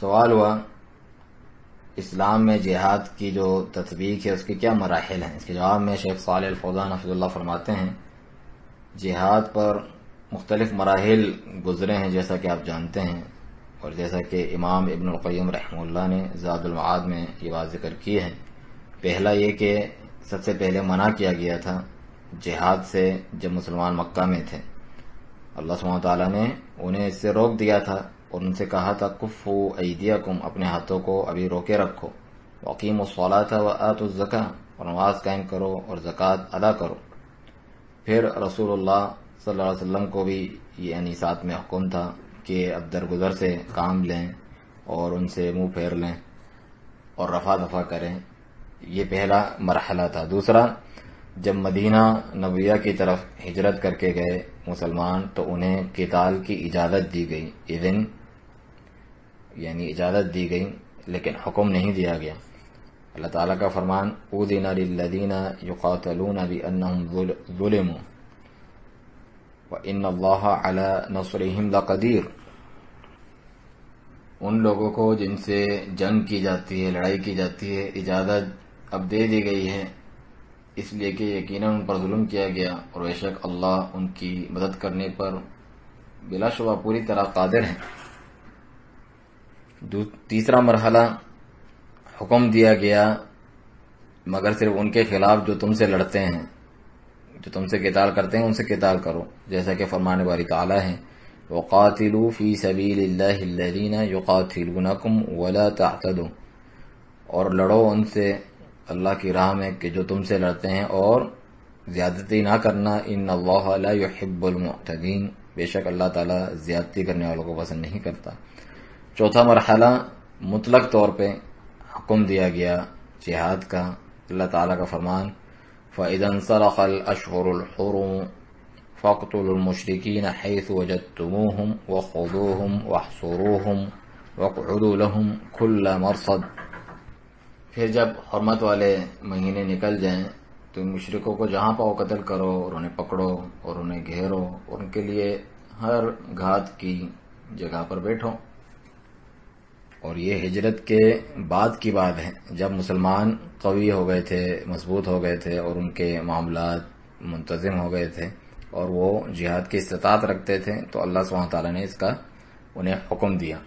سوال ہوا اسلام میں جہاد کی جو تطبیق ہے اس کے کیا مراحل ہیں؟ اس کے جواب میں شیخ صالح الفوزان حفظ اللہ فرماتے ہیں جہاد پر مختلف مراحل گزرے ہیں جیسا کہ آپ جانتے ہیں، اور جیسا کہ امام ابن القیم رحمہ اللہ نے زاد المعاد میں یہ بات ذکر کی ہے۔ پہلا یہ کہ سب سے پہلے منع کیا گیا تھا جہاد سے جب مسلمان مکہ میں تھے، اللہ سبحانہ وتعالیٰ نے انہیں اس سے روک دیا تھا اور ان سے کہا تھا کفو ایدیکم، اپنے ہاتھوں کو ابھی روکے رکھو، واقیموا الصلاۃ وآتوا الزکاۃ، اور نماز قائم کرو اور زکوٰۃ ادا کرو۔ پھر رسول اللہ صلی اللہ علیہ وسلم کو بھی یعنی ساتھ میں حکم تھا کہ اب درگزر سے کام لیں اور ان سے منہ پھیر لیں اور رفع دفع کریں، یہ پہلا مرحلہ تھا۔ دوسرا، جب مدینہ نبویہ کی طرف ہجرت کر کے گئے مسلمان تو انہیں قتال کی اجازت دی گئی، اذن یعنی اجازت دی گئی، لیکن حکم نہیں دیا گیا۔ اللہ تعالیٰ کا فرمان اذن للذین یقاتلون بانہم ظلموا وان اللہ علی نصرہم لقدیر، ان لوگوں کو جن سے جنگ کی جاتی ہے، لڑائی کی جاتی ہے، اجازت اب دے دی گئی ہے، اس لیے کہ یقیناً ان پر ظلم کیا گیا اور بے شک اللہ ان کی مدد کرنے پر بلا شبہ پوری طرح قادر ہے۔ تیسرا مرحلہ، حکم دیا گیا مگر صرف ان کے خلاف جو تم سے لڑتے ہیں، جو تم سے قتال کرتے ہیں ان سے قتال کرو، جیسا کہ فرمان باری تعالیٰ ہے وَقَاتِلُوا فِي سَبِيلِ اللَّهِ الَّذِينَ يُقَاتِلُونَكُمْ وَلَا تَعْتَدُوا، اور لڑو ان سے اللہ کی راہ میں کہ جو تم سے لڑتے ہیں اور زیادتی نہ کرنا، ان اللہ لا يحب المعتدین، بے شک اللہ تعالیٰ زیادتی کرنے والوں کو پسند نہیں کرتا۔ چوتھا مرحلہ، مطلق طور پہ حکم دیا گیا جہاد کا، اللہ تعالیٰ کا فرمان فَإِذَا انْسَلَخَ الْأَشْهُرُ الْحُرُمُ فَاقْتُلُوا الْمُشْرِكِينَ حَيْثُ وَجَدتُّمُوهُمْ وَخُذُوهُمْ وَاحْصُرُوهُمْ وَاقْعُدُوا لَهُمْ كُلَّ مَرْصَدٍ، پھر جب حرمت والے مہینے نکل جائیں تو ان مشرکوں کو جہاں پاؤ قتل کرو اور انہیں پکڑو اور انہیں گھیرو اور ان کے لیے ہر گھات کی جگہ پر بیٹھو۔ اور یہ ہجرت کے بعد کی بات ہے، جب مسلمان قوی ہو گئے تھے، مضبوط ہو گئے تھے اور ان کے معاملات منتظم ہو گئے تھے اور وہ جہاد کی استطاعت رکھتے تھے تو اللہ سبحانہ تعالیٰ نے اس کا انہیں حکم دیا۔